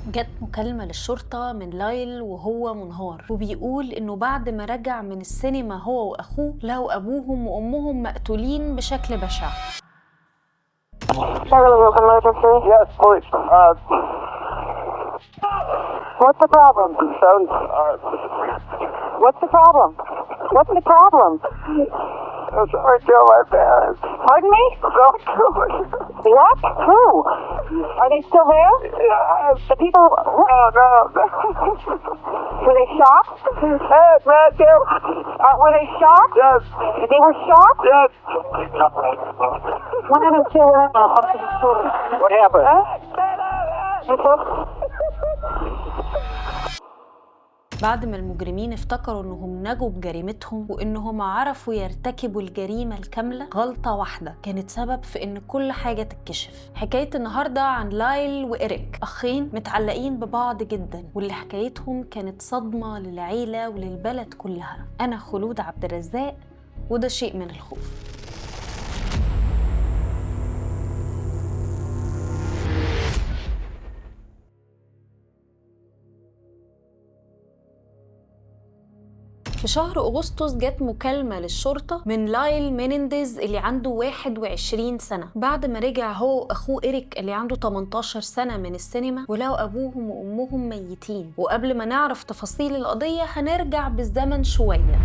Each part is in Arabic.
جت مكالمة للشرطة من لايل وهو منهار، وبيقول إنه بعد ما رجع من السينما هو وأخوه لقوا أبوهم وأمهم مقتولين بشكل بشع. Charlie, emergency? Yes, please. What's the problem? What's the problem? What's the problem? Someone killed my parents. Pardon me? Someone killed my parents. What? Who? Are they still there? Yes. The people... No. Were they shot? Hey, man, too. Were they shot? Yes. They were shot? Yes. One of them still around. What happened? بعد ما المجرمين افتكروا انهم نجوا بجريمتهم وانهم عرفوا يرتكبوا الجريمة الكاملة، غلطة واحدة كانت سبب في ان كل حاجة تتكشف. حكاية النهاردة عن لايل وإريك، اخين متعلقين ببعض جدا، واللي حكايتهم كانت صدمة للعيلة وللبلد كلها. انا خلود عبد الرزاق، وده شيء من الخوف. في شهر أغسطس جت مكالمة للشرطة من لايل مينينديز اللي عنده 21 سنة، بعد ما رجع هو وأخوه إريك اللي عنده 18 سنة من السينما ولقوا أبوهم وأمهم ميتين. وقبل ما نعرف تفاصيل القضية هنرجع بالزمن شوية.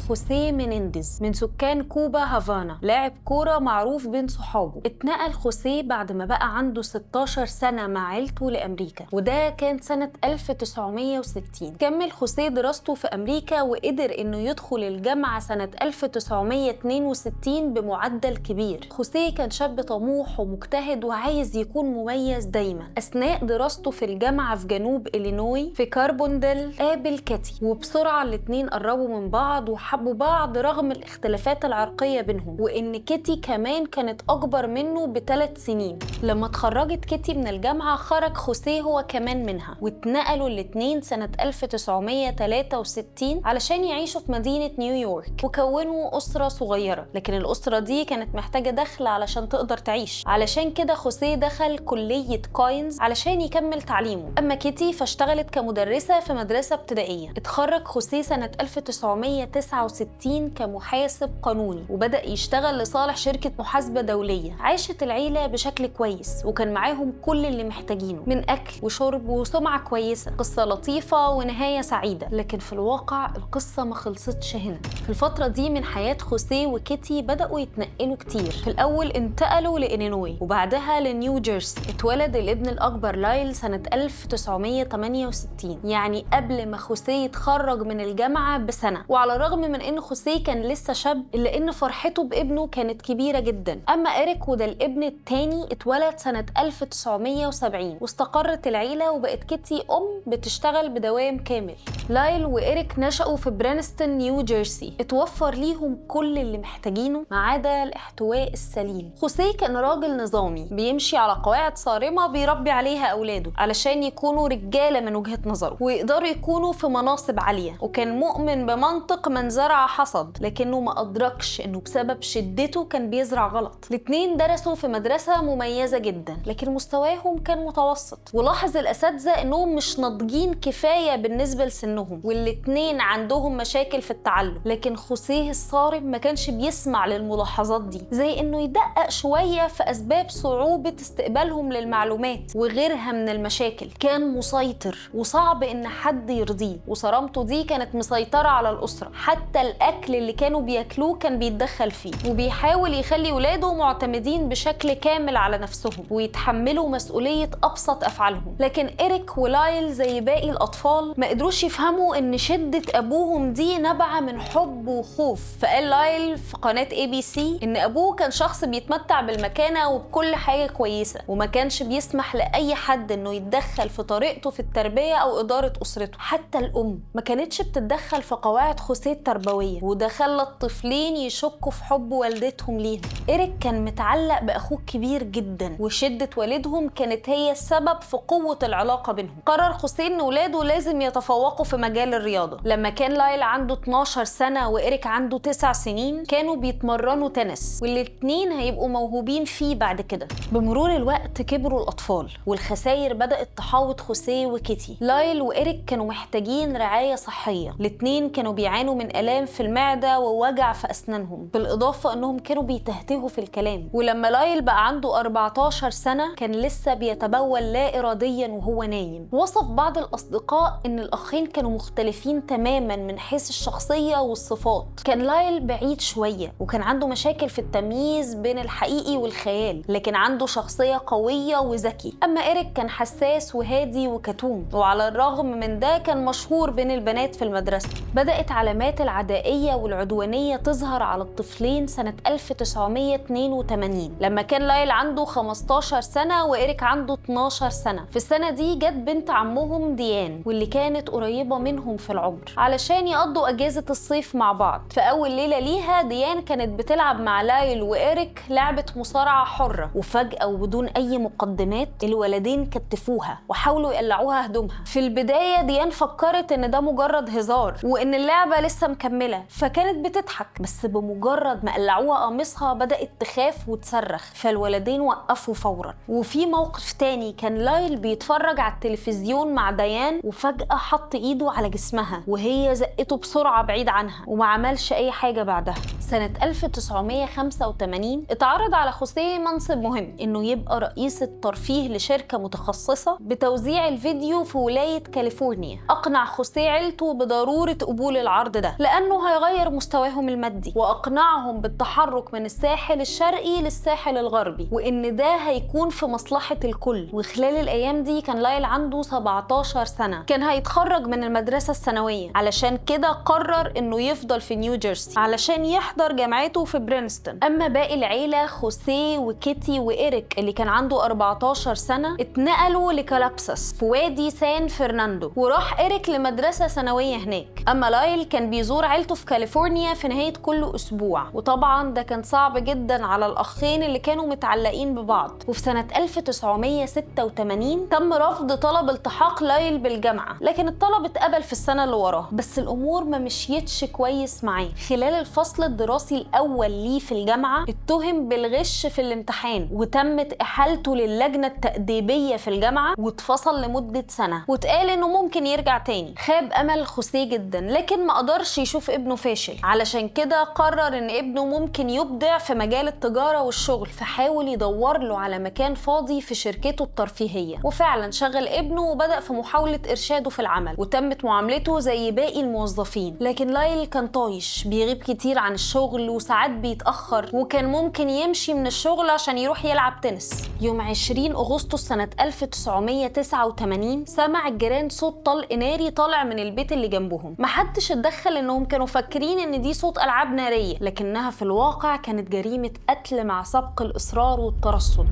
خوسيه مينينديز من سكان كوبا هافانا، لاعب كورة معروف بين صحابه. اتنقل خوسيه بعد ما بقى عنده 16 سنة مع عيلته لأمريكا، وده كان سنة 1960. كمل خوسيه دراسته في أمريكا وقدر إنه يدخل الجامعة سنة 1962 بمعدل كبير. خوسيه كان شاب طموح ومجتهد وعايز يكون مميز دايما. أثناء دراسته في الجامعة في جنوب إلينوي في كاربوندل قابل كاتي، وبسرعة الاتنين قربوا من بعض وحبوا بعض رغم الاختلافات العرقية بينهم، وإن كيتي كمان كانت أكبر منه ب3 سنين. لما اتخرجت كيتي من الجامعة خرج خوسيه هو كمان منها، واتنقلوا الاتنين سنة 1963 علشان يعيشوا في مدينة نيويورك، وكونوا أسرة صغيرة. لكن الأسرة دي كانت محتاجة دخل علشان تقدر تعيش، علشان كده خوسيه دخل كلية كاينز علشان يكمل تعليمه. أما كيتي فاشتغلت كمدرسة في مدرسة ابتدائية. اتخرج خوسيه سنة 1969 كمحاسب قانوني، وبدأ يشتغل لصالح شركة محاسبة دولية. عاشت العيلة بشكل كويس، وكان معاهم كل اللي محتاجينه من أكل وشرب وسمعة كويسة. قصة لطيفة ونهاية سعيدة، لكن في الواقع القصة ما خلصتش هنا. في الفترة دي من حياة خوسيه وكيتي بدأوا يتنقلوا كتير. في الأول انتقلوا لإلينوي وبعدها لنيو جيرسي. اتولد الابن الأكبر لايل سنة 1968، يعني قبل ما خوسيه يتخرج من الجامعة بسنة. وعلى الرغم من ان خوسيه كان لسه شاب، الا ان فرحته بابنه كانت كبيره جدا. اما إريك وده الابن التاني اتولد سنه 1970، واستقرت العيله وبقت كيتي بتشتغل بدوام كامل. لايل وإريك نشأوا في برانستون نيو جيرسي، اتوفر ليهم كل اللي محتاجينه ما عدا الاحتواء السليم. خوسيه كان راجل نظامي بيمشي على قواعد صارمه بيربي عليها اولاده علشان يكونوا رجاله من وجهه نظره ويقدروا يكونوا في مناصب عاليه، وكان مؤمن بمنطق من زرع حصد، لكنه ما أدركش إنه بسبب شدته كان بيزرع غلط. الاتنين درسوا في مدرسة مميزة جدا، لكن مستواهم كان متوسط. ولاحظ الأساتذة إنهم مش ناضجين كفاية بالنسبة لسنهم، والاتنين عندهم مشاكل في التعلم. لكن خوسيه الصارم ما كانش بيسمع للملاحظات دي، زي إنه يدقق شوية في أسباب صعوبة استقبالهم للمعلومات وغيرها من المشاكل. كان مسيطر وصعب إن حد يرضيه، وصرامته دي كانت مسيطرة على الأسرة. حتى الأكل اللي كانوا بياكلوه كان بيتدخل فيه، وبيحاول يخلي ولاده معتمدين بشكل كامل على نفسهم ويتحملوا مسؤولية أبسط أفعالهم. لكن إريك ولايل زي باقي الأطفال ما قدروش يفهموا إن شدة أبوهم دي نبعة من حب وخوف. فقال لايل في قناة ABC إن أبوه كان شخص بيتمتع بالمكانة وبكل حاجة كويسة، وما كانش بيسمح لأي حد إنه يتدخل في طريقته في التربية أو إدارة أسرته. حتى الأم ما كانتش بتتدخل في قواعد خوسيه التربوية تربوية، وده خلى الطفلين يشكوا في حب والدتهم ليهم. إريك كان متعلق بأخوه الكبير جدا، وشدة والدهم كانت هي السبب في قوة العلاقة بينهم. قرر خوسيه إن ولاده لازم يتفوقوا في مجال الرياضة. لما كان لايل عنده 12 سنة وإريك عنده 9 سنين كانوا بيتمرنوا تنس، والاتنين هيبقوا موهوبين فيه بعد كده. بمرور الوقت كبروا الأطفال والخسائر بدأت تحاوط خوسيه وكيتي. لايل وإريك كانوا محتاجين رعاية صحية، الاتنين كانوا بيعانوا من آلام في المعدة ووجع في أسنانهم، بالإضافة أنهم كانوا بيتهتهوا في الكلام. ولما لايل بقى عنده 14 سنة كان لسه بيتبول لا إراديا وهو نايم. وصف بعض الأصدقاء إن الأخين كانوا مختلفين تماما من حيث الشخصية والصفات. كان لايل بعيد شوية وكان عنده مشاكل في التمييز بين الحقيقي والخيال، لكن عنده شخصية قوية وذكي. أما إريك كان حساس وهادي وكتوم، وعلى الرغم من ده كان مشهور بين البنات في المدرسة. بدأت علامات العدائية والعدوانية تظهر على الطفلين سنة 1982 لما كان لايل عنده 15 سنة وإريك عنده 12 سنة. في السنة دي جت بنت عمهم ديان واللي كانت قريبة منهم في العمر علشان يقضوا أجازة الصيف مع بعض. في أول ليلة ليها ديان كانت بتلعب مع لايل وإريك لعبة مصارعة حرة، وفجأة وبدون أي مقدمات الولدين كتفوها وحاولوا يقلعوها هدومها. في البداية ديان فكرت إن ده مجرد هزار وإن اللعبة لسه مكملة، فكانت بتضحك، بس بمجرد ما قلعوها قميصها بدأت تخاف وتصرخ، فالولدين وقفوا فورا. وفي موقف تاني كان لايل بيتفرج على التلفزيون مع ديان وفجأة حط إيده على جسمها وهي زقته بسرعة بعيد عنها وما عملش أي حاجة بعدها. سنة 1985 اتعرض على خوسيه منصب مهم، إنه يبقى رئيس الترفيه لشركة متخصصة بتوزيع الفيديو في ولاية كاليفورنيا. أقنع خوسيه عيلته بضرورة قبول العرض ده لأنه هيغير مستواهم المادي، وأقنعهم بالتحرك من الساحل الشرقي للساحل الغربي وإن ده هيكون في مصلحة الكل. وخلال الأيام دي كان لايل عنده 17 سنة، كان هيتخرج من المدرسة الثانوية، علشان كده قرر إنه يفضل في نيو جيرسي علشان يحضر جامعته في برينستون. أما باقي العيلة خوسيه وكيتي وإريك اللي كان عنده 14 سنة اتنقلوا لكالابساس في وادي سان فرناندو، وراح إريك لمدرسة ثانوية هناك. أما لايل كان بيزور عيلته في كاليفورنيا في نهاية كل أسبوع، وطبعا ده كان صعب جدا على الأخين اللي كانوا متعلقين ببعض. وفي سنة 1986 تم رفض طلب التحاق لايل بالجامعة، لكن الطلب اتقبل في السنة اللي وراها. بس الأمور ما مشيتش كويس معاه. خلال الفصل الدراسي الأول ليه في الجامعة اتهم بالغش في الامتحان، وتمت إحالته للجنة التأديبية في الجامعة واتفصل لمدة سنة، واتقال إنه ممكن يرجع تاني. خاب أمل خوسيه جدا، لكن ما قدرش يشوف ابنه فاشل، علشان كده قرر إن ابنه ممكن يبدع في مجال التجارة والشغل، فحاول يدور له على مكان فاضي في شركته الترفيهية. وفعلا شغل ابنه وبدأ في محاولة إرشاده في العمل، وتمت معاملته زي باقي الموظفين. لكن لايل كان طايش، بيغيب كتير عن الشغل وساعات بيتأخر، وكان ممكن يمشي من الشغل عشان يروح يلعب تنس. يوم 20 أغسطس سنة 1989 سمع الجيران صوت طلق ناري طالع من البيت اللي جنبهم. محدش اتدخل إنهم كانوا فاكرين إن دي صوت ألعاب نارية، لكنها في الواقع كانت جريمة قتل مع سبق الإصرار والترصد.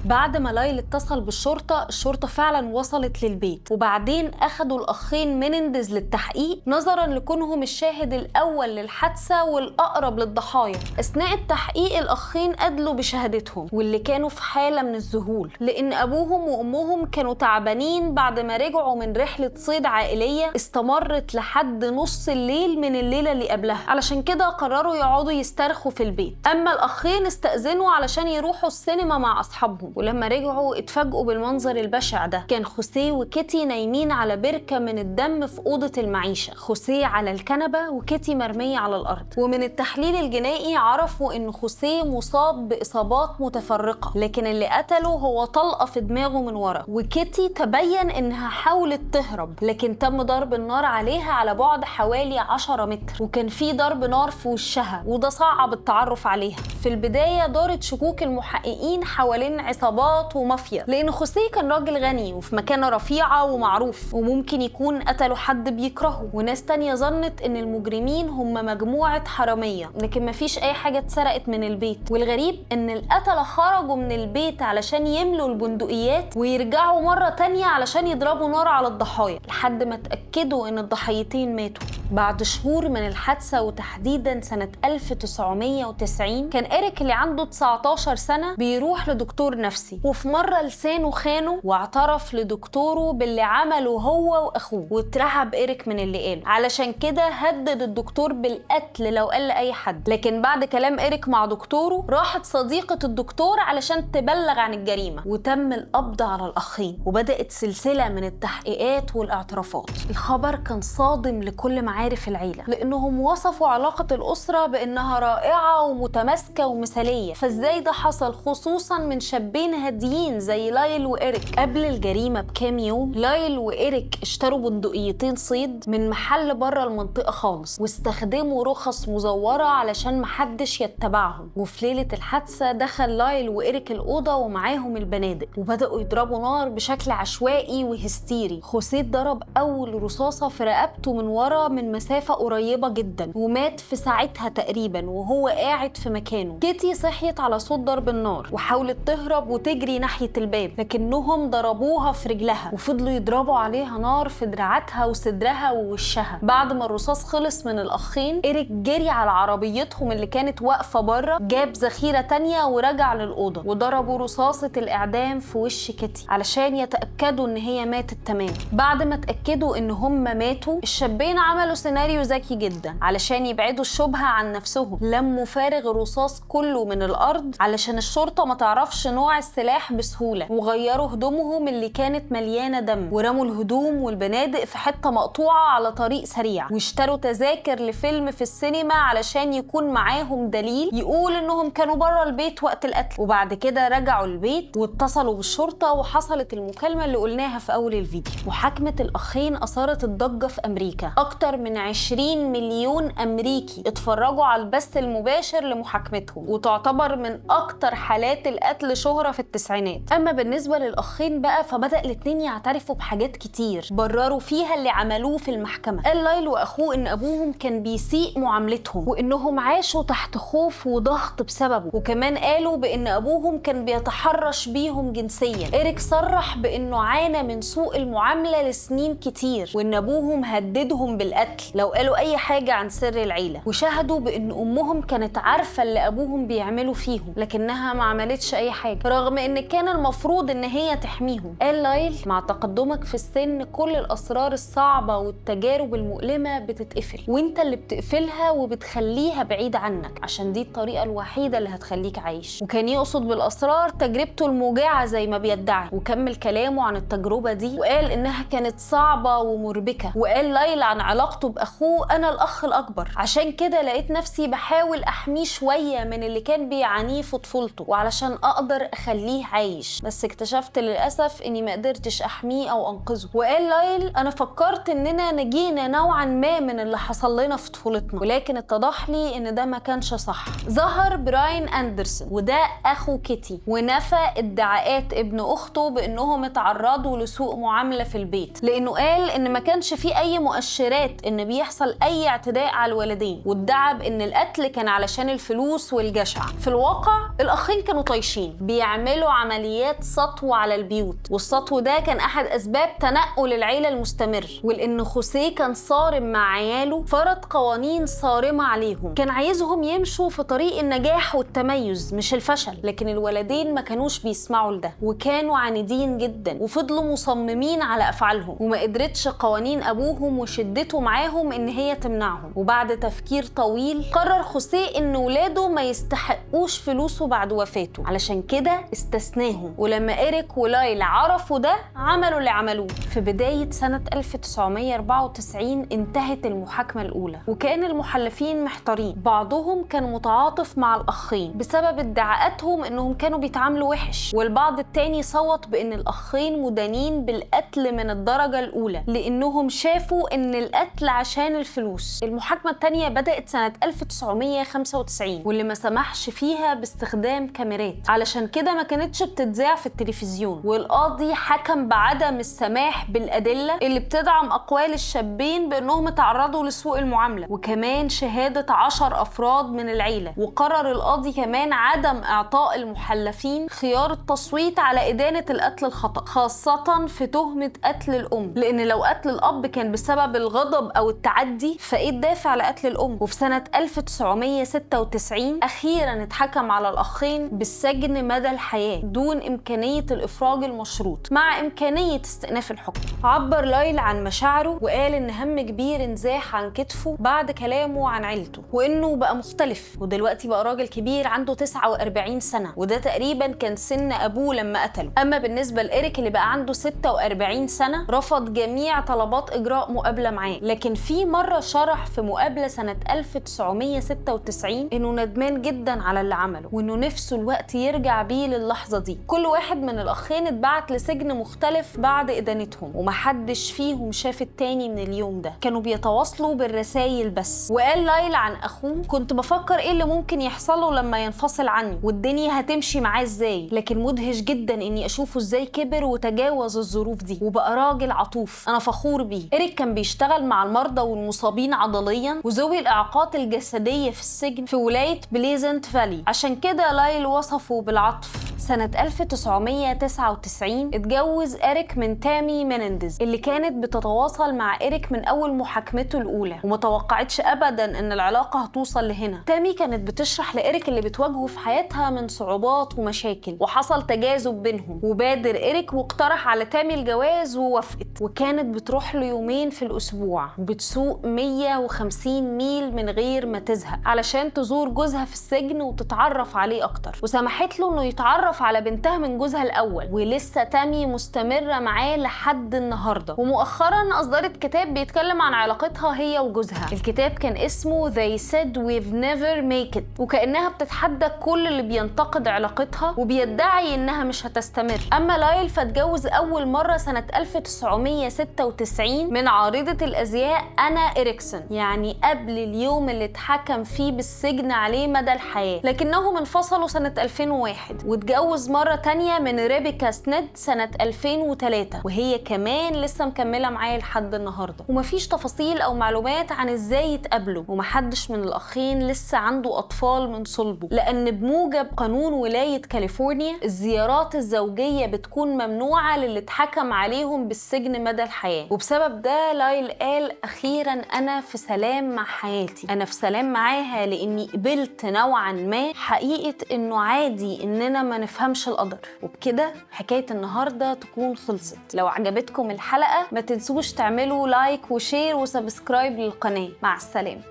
بعد ما لايل اتصل بالشرطة، الشرطة فعلا وصلت للبيت، وبعدين أخدوا الأخين مينينديز للتحقيق نظرا لكونهم الشاهد الأول للحادثة والأقرب للضحايا. أثناء التحقيق الأخين أدلوا بشهادتهم، واللي كانوا في حالة من الذهول لأن أبوهم وأمهم كانوا تعبانين بعد ما رجعوا من رحلة صيد عائلية استمرت لحد نص الليل من الليلة اللي قبلها، علشان كده قرروا يقعدوا يسترخوا في البيت. أما الأخين استأذنوا علشان يروحوا السينما مع أصحابهم، ولما رجعوا اتفاجئوا بالمنظر البشع ده. كان خوسيه وكيتي نايمين على بركة من الدم في أوضة المعيشة، خوسيه على الكنبة وكيتي مرمية على الأرض. ومن التحليل الجنائي عرفوا إن خوسيه مصاب بإصابات متفرقة، لكن اللي قتله هو طلقة في دماغه من ورا. وكيتي تبين إنها حاولت تهرب، لكن تم ضرب النار عليها على بعد حوالي 10 متر، وكان في ضرب نار في وشها، وده صعب التعرف عليها. في البداية دارت شكوك المحققين حوالين عصابات عصابات ومافيا، لأن خوسيه كان راجل غني وفي مكانة رفيعة ومعروف، وممكن يكون قتلوا حد بيكرهه. وناس تانية ظنت إن المجرمين هم مجموعة حرامية، لكن مفيش أي حاجة اتسرقت من البيت. والغريب إن القتلة خرجوا من البيت علشان يملوا البندقيات ويرجعوا مرة تانية علشان يضربوا نار على الضحايا لحد ما اتأكدوا إن الضحيتين ماتوا. بعد شهور من الحادثة وتحديدا سنة 1990 كان إريك اللي عنده 19 سنة بيروح لدكتور نفسي، وفي مرة لسانه خانه واعترف لدكتوره باللي عمله هو وأخوه، واترعب إريك من اللي قاله. علشان كده هدد الدكتور بالقتل لو قال لأي حد. لكن بعد كلام إريك مع دكتوره راحت صديقة الدكتور علشان تبلغ عن الجريمة، وتم القبض على الأخين، وبدأت سلسلة من التحقيقات والاعترافات. الخبر كان صادم لكل معارف العيلة، لأنهم وصفوا علاقة الأسرة بأنها رائعة ومتماسكة ومثالية. فإزاي ده حصل، خصوصا من شابين هاديين زي لايل وإريك؟ قبل الجريمة بكام يوم لايل وإريك اشتروا بندقيتين صيد من محل بره المنطقة خالص، واستخدموا رخص مزورة علشان محدش يتبعهم. وفي ليلة الحادثة دخل لايل وإريك الأوضة ومعاهم البنادق، وبدأوا يضربوا نار بشكل عشوائي وهستيري. خوسيه ضرب أول رصاصة في رقبته من ورا من مسافة قريبة جدا، ومات في ساعتها تقريبا وهو قاعد في مكانه. كيتي صحيت على صوت ضرب النار وحاولت تهرب وتجري ناحية الباب، لكنهم ضربوها في رجلها وفضلوا يضربوا عليها نار في دراعاتها وصدرها ووشها. بعد ما الرصاص خلص من الأخين، إريك جري على عربيتهم اللي كانت واقفة بره، جاب ذخيرة تانية ورجع للأوضة، وضربوا رصاصة الإعدام في وش كيتي علشان يتأكدوا إن هي ماتت تمام. بعد ما اتأكدوا إن هم ماتوا، الشابين عملوا سيناريو ذكي جدا علشان يبعدوا الشبهة عن نفسهم. لموا فارغ الرصاص كله من الأرض علشان الشرطة ما تعرفش نوع السلاح بسهولة، وغيروا هدومهم اللي كانت مليانة دم، ورموا الهدوم والبنادق في حتة مقطوعة على طريق سريع، واشتروا تذاكر لفيلم في السينما علشان يكون معاهم دليل يقول إنهم كانوا بره البيت وقت القتل. وبعد كده رجعوا البيت واتصلوا بالشرطة، وحصلت المكالمة اللي قلناها في أول الفيديو. محاكمة الأخين أثارت الضجة في أمريكا. أكتر من 20 مليون أمريكي اتفرجوا على البث المباشر لمحاكمتهم، وتعتبر من أكتر حالات القتل شهرة في التسعينات. أما بالنسبة للأخين بقى، فبدأ الاتنين يعترفوا بحاجات كتير برروا فيها اللي عملوه في المحكمة. قال لايل وأخوه إن أبوهم كان بيسيء معاملتهم، وإنهم عاشوا تحت خوف وضغط بسببه، وكمان قالوا بإن أبوهم كان بيتحرش بيهم جنسيا. إريك صرح بإنه عانى من سوء المعاملة لسنين كتير، وإن أبوهم هددهم بالقتل لو قالوا أي حاجة عن سر العيلة، وشهدوا بإن أمهم كانت عارفة اللي أبوهم بيعملوا فيهم لكنها ما عملتش أي حاجة، رغم إن كان المفروض إن هي تحميهم. قال لايل: مع تقدمك في السن كل الأسرار الصعبة والتجارب المؤلمة بتتقفل، وإنت اللي بتقفلها وبتخليها بعيد عنك، عشان دي الطريقة الوحيدة اللي هتخليك عايش. وكان يقصد بالأسرار تجربته الموجعة زي ما بيدعي. وكمل كلامه عن التجربة دي وقال إنها كانت صعبة ومربكة. وقال لايل عن علاقته بأخوه: أنا الأخ الأكبر، عشان كده لقيت نفسي بحاول أحميه شوية من اللي كان بيعانيه في طفولته، وعلشان أقدر أخليه عايش، بس اكتشفت للأسف إني ما قدرتش أحميه أو أنقذه. وقال لايل: أنا فكرت إننا نجينا نوعا ما من اللي حصل لنا في طفولتنا، ولكن اتضح لي إن ده ما كانش صح. ظهر براين أندرسون، وده أخو كيتي، ونفى ادعاءات ابن أخته بإنهم اتعرضوا لسوء معاملة في البيت، لأنه قال إن ما كانش فيه أي مؤشرات إن بيحصل أي اعتداء على الوالدين، وادعى بإن القتل كان علشان الفلوس والجشع. في الواقع الأخين كانوا طايشين بيعملوا عمليات سطو على البيوت، والسطو ده كان أحد أسباب تنقل العيلة المستمر. ولأن خوسيه كان صارم مع عياله فرض قوانين صارمة عليهم، كان عايزهم يمشوا في طريق النجاح والتميز مش الفشل، لكن الولدين ما كانوش بيسمعوا لده، وكانوا عنيدين جدا وفضلوا مصممين على أفعالهم، وما قدرتش قوانين أبوهم وشدته معاهم إن هي تمنعهم. وبعد تفكير طويل قرر خوسيه إن ولاده ما يستحقوش فلوسه بعد وفاته، علشان كده استثناهم. ولما إريك ولايل عرفوا ده عملوا اللي عملوه. في بداية سنة 1994 انتهت المحاكمة الأولى، وكان المحلفين محتارين. بعضهم كان متعاطف مع الأخين بسبب ادعاءاتهم إنهم كانوا بيتعاملوا وحش، والبعض التاني صوت بإن الأخين مدانين بالقتل من الدرجة الأولى، لأنهم شافوا إن القتل القتل عشان الفلوس. المحاكمة التانية بدأت سنة 1995 واللي ما سمحش فيها باستخدام كاميرات، علشان كده ما كانتش بتتذاع في التلفزيون، والقاضي حكم بعدم السماح بالأدلة اللي بتدعم أقوال الشابين بأنهم تعرضوا لسوء المعاملة، وكمان شهادة 10 أفراد من العيلة. وقرر القاضي كمان عدم إعطاء المحلفين خيار التصويت على إدانة القتل الخطأ، خاصة في تهمة قتل الأم، لأن لو قتل الأب كان بسبب الغضب أو التعدي فإيه الدافع لقتل الأم؟ وفي سنة 1996 أخيرا اتحكم على الأخين بالسجن مدى الحياة دون إمكانية الإفراج المشروط مع إمكانية استئناف الحكم. عبر لايل عن مشاعره وقال إن هم كبير انزاح عن كتفه بعد كلامه عن عيلته، وإنه بقى مختلف ودلوقتي بقى راجل كبير عنده 49 سنة، وده تقريبا كان سن أبوه لما قتله. أما بالنسبة لإيريك اللي بقى عنده 46 سنة رفض جميع طلبات إجراء مقابلة معاه، لكن في مرة شرح في مقابلة سنة 1996 إنه ندمان جدا على اللي عمله، وإنه نفسه الوقت يرجع بيه للحظة دي. كل واحد من الأخين اتبعت لسجن مختلف بعد إدانتهم، ومحدش فيهم شاف التاني من اليوم ده، كانوا بيتواصلوا بالرسايل بس. وقال لايل عن أخوه: كنت بفكر إيه اللي ممكن يحصله لما ينفصل عني والدنيا هتمشي معاه إزاي، لكن مدهش جدا إني أشوفه إزاي كبر وتجاوز الظروف دي وبقى راجل عطوف. أنا فخور بيه. إيريك كان بيشتغل مع المرضى والمصابين عضليا وذوي الإعاقات الجسدية في السجن في ولاية بليزنت فالي، عشان كده لايل وصفه بالعطف. سنة 1999 اتجوز إيريك من تامي مينينديز اللي كانت بتتواصل مع إيريك من أول محاكمته الأولى، ومتوقعتش أبدا إن العلاقة هتوصل لهنا. تامي كانت بتشرح لإيريك اللي بتواجهه في حياتها من صعوبات ومشاكل، وحصل تجاذب بينهم، وبادر إيريك واقترح على تامي الجواز ووافقت، وكانت بتروح له يومين في الأسبوع وبتسوق 150 ميل من غير ما تزهق علشان تزور جوزها في السجن وتتعرف عليه أكتر، وسمحت له إنه يتعرف على بنتها من جوزها الأول. ولسه تامي مستمرة معاه لحد النهاردة، ومؤخرا أصدرت كتاب بيتكلم عن علاقتها هي وجوزها. الكتاب كان اسمه They Said We've Never Make It، وكأنها بتتحدى كل اللي بينتقد علاقتها وبيدعي إنها مش هتستمر. أما لايل فاتجوز أول مرة سنة 1996 من عارضة الأزياء أنا إريكسون، يعني قبل اليوم اللي اتحكم فيه بالسجن عليه مدى الحياة، لكنهم انفصلوا سنة 2001. واتجوز مرة تانية من ريبيكا سنيد سنة 2003، وهي كمان لسه مكملة معاه لحد النهاردة. ومفيش تفاصيل أو معلومات عن إزاي يتقابلوا، ومحدش من الأخين لسه عنده أطفال من صلبه، لأن بموجب قانون ولاية كاليفورنيا الزيارات الزوجية بتكون ممنوعة للي اتحكم عليهم بالسجن مدى الحياة. وبسبب ده لايل قال: أخيرا أنا في سلام مع حياتي، أنا في سلام معاها لأني قبلت نوعا ما حقيقة إنه عادي إننا ما نفهمش القدر. وبكده حكاية النهاردة تكون خلصت. لو عجبتكم الحلقة ما تنسوش تعملوا لايك وشير وسبسكرايب للقناة. مع السلامة.